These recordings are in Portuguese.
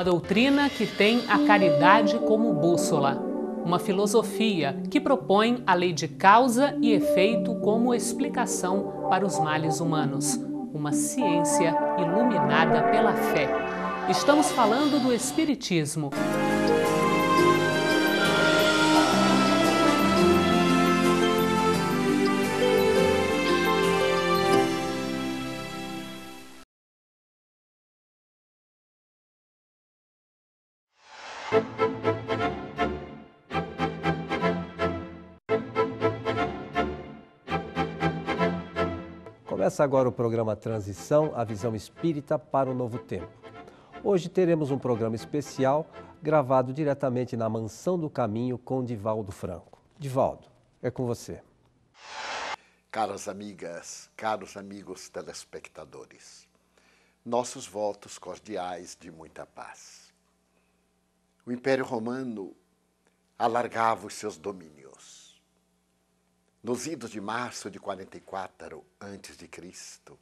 Uma doutrina que tem a caridade como bússola. Uma filosofia que propõe a lei de causa e efeito como explicação para os males humanos. Uma ciência iluminada pela fé. Estamos falando do Espiritismo. Começa agora o programa Transição, a visão espírita para o novo tempo. Hoje teremos um programa especial gravado diretamente na Mansão do Caminho com Divaldo Franco. Divaldo, é com você. Caras amigas, caros amigos telespectadores, nossos votos cordiais de muita paz. O Império Romano alargava os seus domínios. Nos idos de março de 44 a.C.,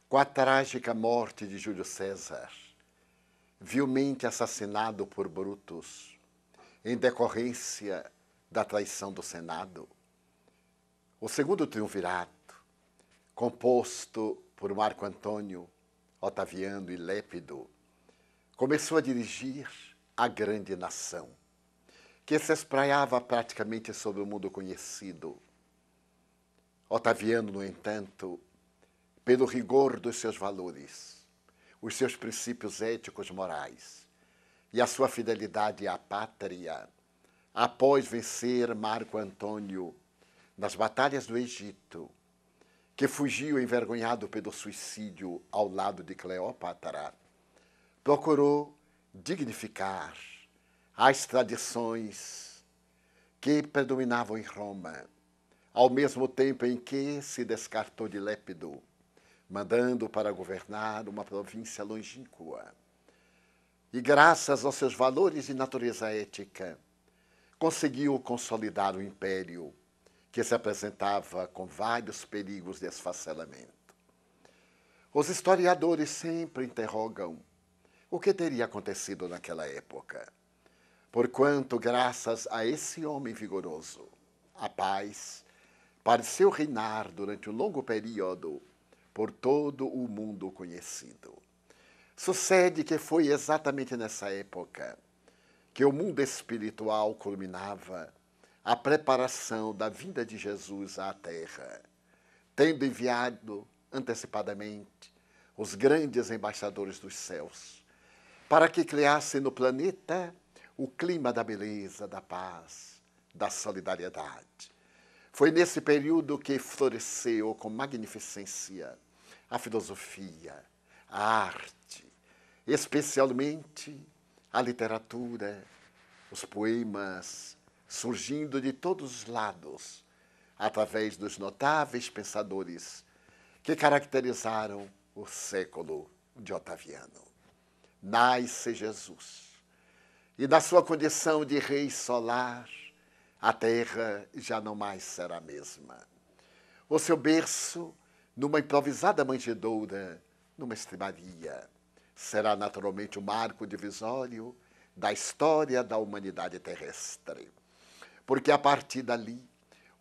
com a trágica morte de Júlio César, vilmente assassinado por Brutus, em decorrência da traição do Senado, o segundo triunvirato, composto por Marco Antônio, Otaviano e Lépido, começou a dirigir a grande nação, que se espraiava praticamente sobre o mundo conhecido. Otaviano, no entanto, pelo rigor dos seus valores, os seus princípios éticos morais e a sua fidelidade à pátria, após vencer Marco Antônio nas batalhas do Egito, que fugiu envergonhado pelo suicídio ao lado de Cleópatra, procurou dignificar as tradições que predominavam em Roma, ao mesmo tempo em que se descartou de Lépido, mandando para governar uma província longínqua. E graças aos seus valores de natureza ética, conseguiu consolidar o império, que se apresentava com vários perigos de esfacelamento. Os historiadores sempre interrogam o que teria acontecido naquela época, porquanto, graças a esse homem vigoroso, a paz pareceu reinar durante um longo período por todo o mundo conhecido. Sucede que foi exatamente nessa época que o mundo espiritual culminava a preparação da vinda de Jesus à Terra, tendo enviado antecipadamente os grandes embaixadores dos céus, para que criassem no planeta o clima da beleza, da paz, da solidariedade. Foi nesse período que floresceu com magnificência a filosofia, a arte, especialmente a literatura, os poemas, surgindo de todos os lados, através dos notáveis pensadores que caracterizaram o século de Otaviano. Nasce Jesus, e na sua condição de rei solar, a terra já não mais será a mesma. O seu berço, numa improvisada manjedoura, numa estribaria, será naturalmente o marco divisório da história da humanidade terrestre. Porque a partir dali,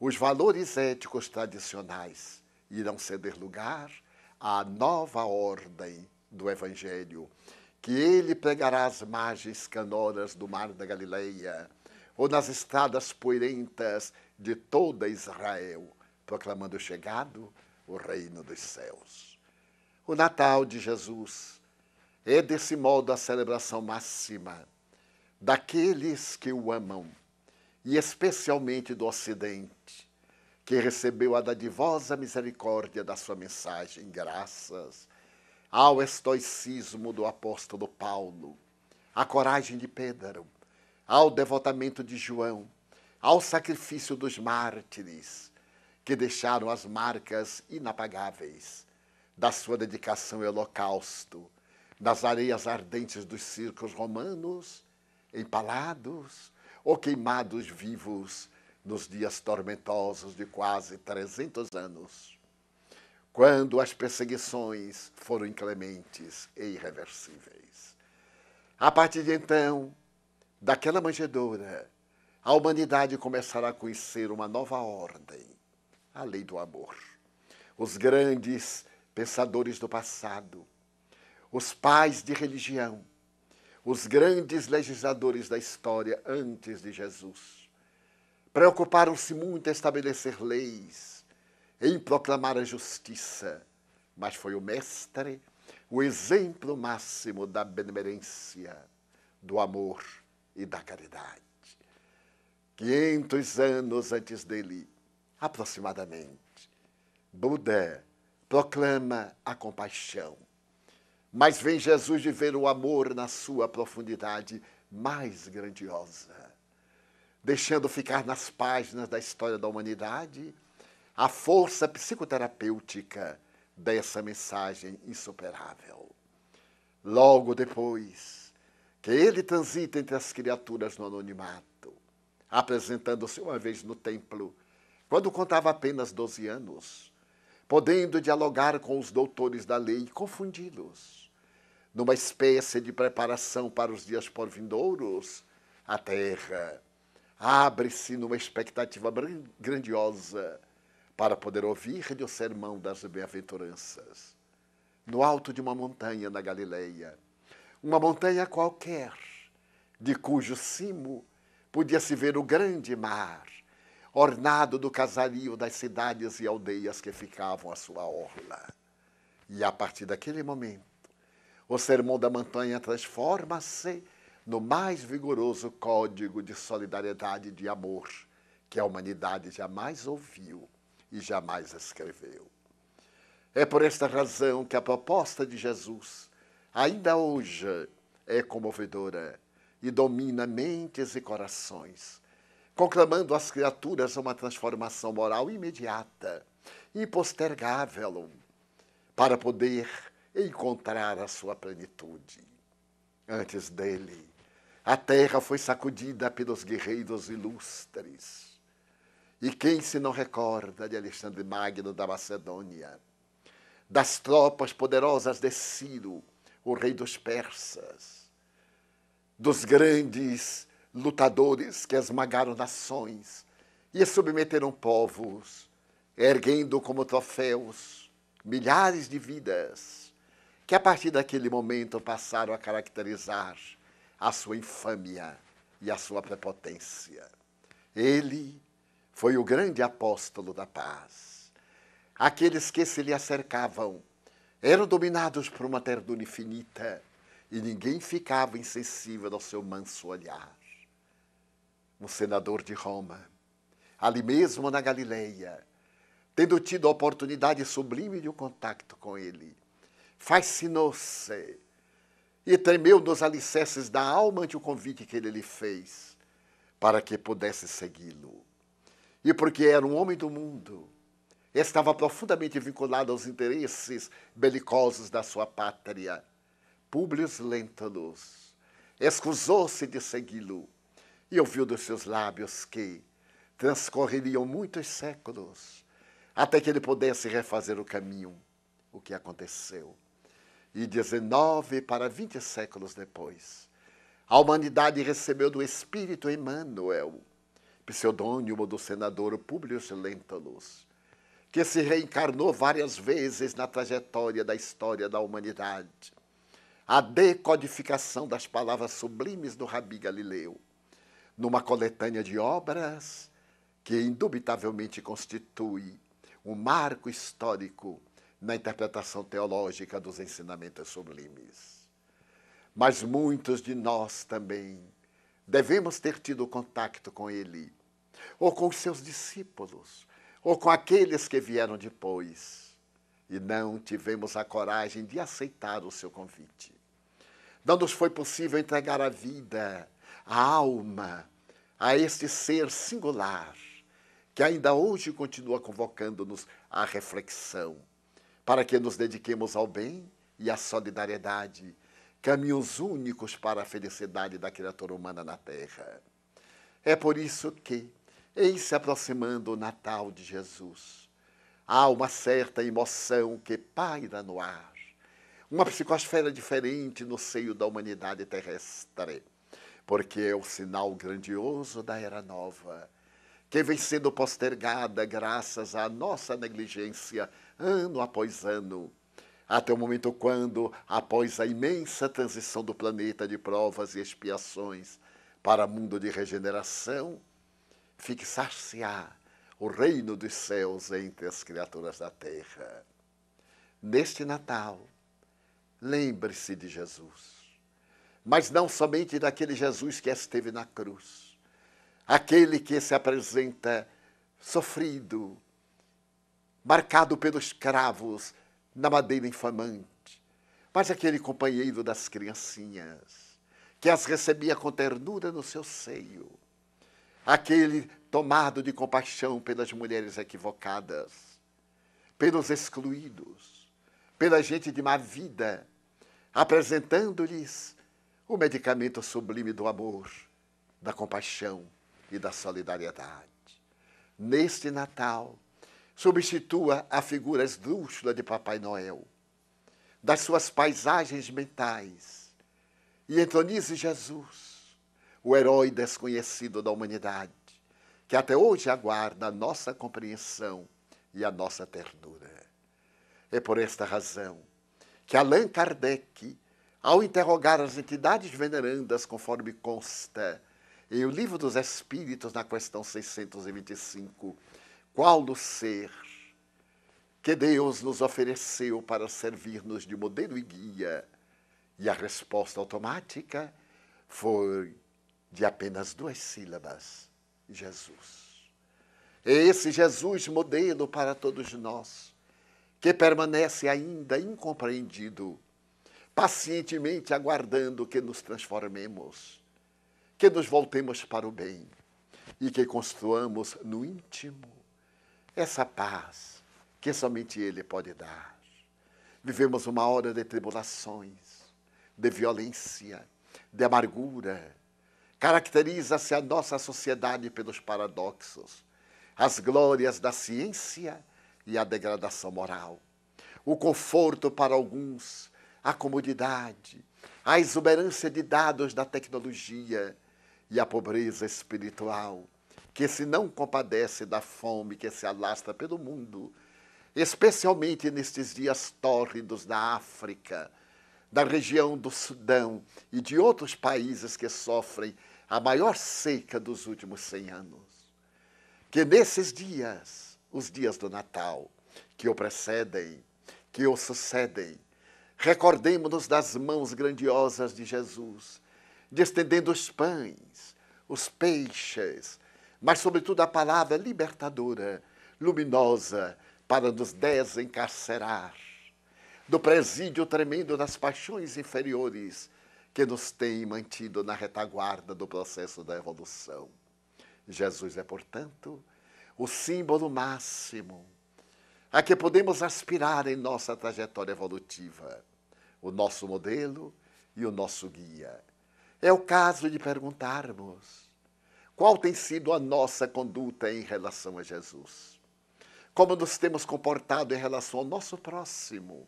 os valores éticos tradicionais irão ceder lugar à nova ordem do Evangelho, que ele pregará às margens canoras do Mar da Galileia, ou nas estradas poeirentas de toda Israel, proclamando chegado o reino dos céus. O Natal de Jesus é, desse modo, a celebração máxima daqueles que o amam, e especialmente do Ocidente, que recebeu a dadivosa misericórdia da sua mensagem, graças ao estoicismo do apóstolo Paulo, à coragem de Pedro, ao devotamento de João, ao sacrifício dos mártires, que deixaram as marcas inapagáveis da sua dedicação ao holocausto, nas areias ardentes dos circos romanos, empalados ou queimados vivos nos dias tormentosos de quase 300 anos, quando as perseguições foram inclementes e irreversíveis. A partir de então, daquela manjedoura, a humanidade começará a conhecer uma nova ordem, a lei do amor. Os grandes pensadores do passado, os pais de religião, os grandes legisladores da história antes de Jesus, preocuparam-se muito em estabelecer leis, em proclamar a justiça, mas foi o mestre, o exemplo máximo da benemerência, do amor e da caridade. 500 anos antes dele, aproximadamente, Buda proclama a compaixão. Mas vem Jesus viver o amor na sua profundidade mais grandiosa, deixando ficar nas páginas da história da humanidade a força psicoterapêutica dessa mensagem insuperável. Logo depois que ele transita entre as criaturas no anonimato, apresentando-se uma vez no templo, quando contava apenas 12 anos, podendo dialogar com os doutores da lei e confundi-los. Numa espécie de preparação para os dias por vindouros, a terra abre-se numa expectativa grandiosa para poder ouvir-lhe o sermão das bem-aventuranças. No alto de uma montanha na Galileia, uma montanha qualquer, de cujo cimo podia-se ver o grande mar, ornado do casario das cidades e aldeias que ficavam à sua orla. E a partir daquele momento, o sermão da montanha transforma-se no mais vigoroso código de solidariedade e de amor que a humanidade jamais ouviu e jamais escreveu. É por esta razão que a proposta de Jesus, ainda hoje, é comovedora e domina mentes e corações, conclamando às criaturas uma transformação moral imediata, impostergável, para poder encontrar a sua plenitude. Antes dele, a terra foi sacudida pelos guerreiros ilustres. E quem se não recorda de Alexandre Magno da Macedônia, das tropas poderosas de Ciro, o rei dos persas, dos grandes lutadores que esmagaram nações e submeteram povos, erguendo como troféus milhares de vidas, que a partir daquele momento passaram a caracterizar a sua infâmia e a sua prepotência. Ele foi o grande apóstolo da paz. Aqueles que se lhe acercavam eram dominados por uma ternura infinita e ninguém ficava insensível ao seu manso olhar. Um senador de Roma, ali mesmo na Galileia, tendo tido a oportunidade sublime de um contato com ele, fascinou-se e tremeu nos alicerces da alma ante o convite que ele lhe fez para que pudesse segui-lo. E porque era um homem do mundo, estava profundamente vinculado aos interesses belicosos da sua pátria, Públio Lentulus escusou-se de segui-lo e ouviu dos seus lábios que transcorreriam muitos séculos até que ele pudesse refazer o caminho, o que aconteceu. E 19 para 20 séculos depois, a humanidade recebeu do Espírito Emmanuel, pseudônimo do senador Públio Lentulus, que se reencarnou várias vezes na trajetória da história da humanidade, a decodificação das palavras sublimes do Rabi Galileu, numa coletânea de obras que indubitavelmente constitui um marco histórico na interpretação teológica dos ensinamentos sublimes. Mas muitos de nós também devemos ter tido contato com ele, ou com os seus discípulos, ou com aqueles que vieram depois, e não tivemos a coragem de aceitar o seu convite. Não nos foi possível entregar a vida, a alma, a este ser singular, que ainda hoje continua convocando-nos à reflexão, para que nos dediquemos ao bem e à solidariedade, caminhos únicos para a felicidade da criatura humana na Terra. É por isso que, em se aproximando o Natal de Jesus, há uma certa emoção que paira no ar, uma psicosfera diferente no seio da humanidade terrestre, porque é o sinal grandioso da Era Nova, que vem sendo postergada graças à nossa negligência, ano após ano, até o momento quando, após a imensa transição do planeta de provas e expiações para mundo de regeneração, fixar-se-á o reino dos céus entre as criaturas da terra. Neste Natal, lembre-se de Jesus, mas não somente daquele Jesus que esteve na cruz, aquele que se apresenta sofrido, marcado pelos cravos na madeira infamante, mas aquele companheiro das criancinhas, que as recebia com ternura no seu seio, aquele tomado de compaixão pelas mulheres equivocadas, pelos excluídos, pela gente de má vida, apresentando-lhes o medicamento sublime do amor, da compaixão e da solidariedade. Neste Natal, substitua a figura esdrúxula de Papai Noel, das suas paisagens mentais, e entronize Jesus, o herói desconhecido da humanidade, que até hoje aguarda a nossa compreensão e a nossa ternura. É por esta razão que Allan Kardec, ao interrogar as entidades venerandas, conforme consta em O Livro dos Espíritos, na questão 625, qual o ser que Deus nos ofereceu para servir-nos de modelo e guia? E a resposta automática foi de apenas 2 sílabas: Jesus. É esse Jesus modelo para todos nós, que permanece ainda incompreendido, pacientemente aguardando que nos transformemos, que nos voltemos para o bem e que construamos no íntimo essa paz que somente Ele pode dar. Vivemos uma hora de tribulações, de violência, de amargura. Caracteriza-se a nossa sociedade pelos paradoxos, as glórias da ciência e a degradação moral, o conforto para alguns, a comodidade, a exuberância de dados da tecnologia e a pobreza espiritual, que se não compadece da fome que se alastra pelo mundo, especialmente nestes dias tórridos da África, da região do Sudão e de outros países que sofrem a maior seca dos últimos 100 anos. Que nesses dias, os dias do Natal, que o precedem, que o sucedem, recordemo-nos das mãos grandiosas de Jesus, de estendendo os pães, os peixes, mas sobretudo a palavra libertadora, luminosa, para nos desencarcerar do presídio tremendo das paixões inferiores que nos tem mantido na retaguarda do processo da evolução. Jesus é, portanto, o símbolo máximo a que podemos aspirar em nossa trajetória evolutiva, o nosso modelo e o nosso guia. É o caso de perguntarmos: qual tem sido a nossa conduta em relação a Jesus? Como nos temos comportado em relação ao nosso próximo?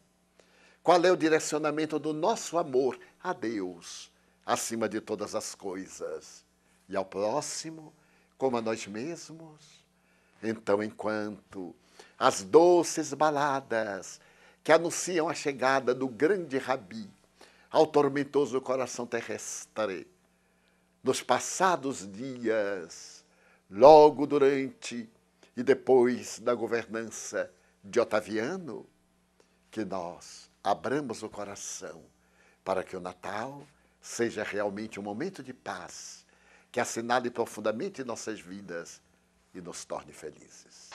Qual é o direcionamento do nosso amor a Deus, acima de todas as coisas, e ao próximo, como a nós mesmos? Então, enquanto as doces baladas que anunciam a chegada do grande Rabi ao tormentoso coração terrestre, nos passados dias, logo durante e depois da governança de Otaviano, que nós abramos o coração para que o Natal seja realmente um momento de paz, que assinale profundamente nossas vidas e nos torne felizes.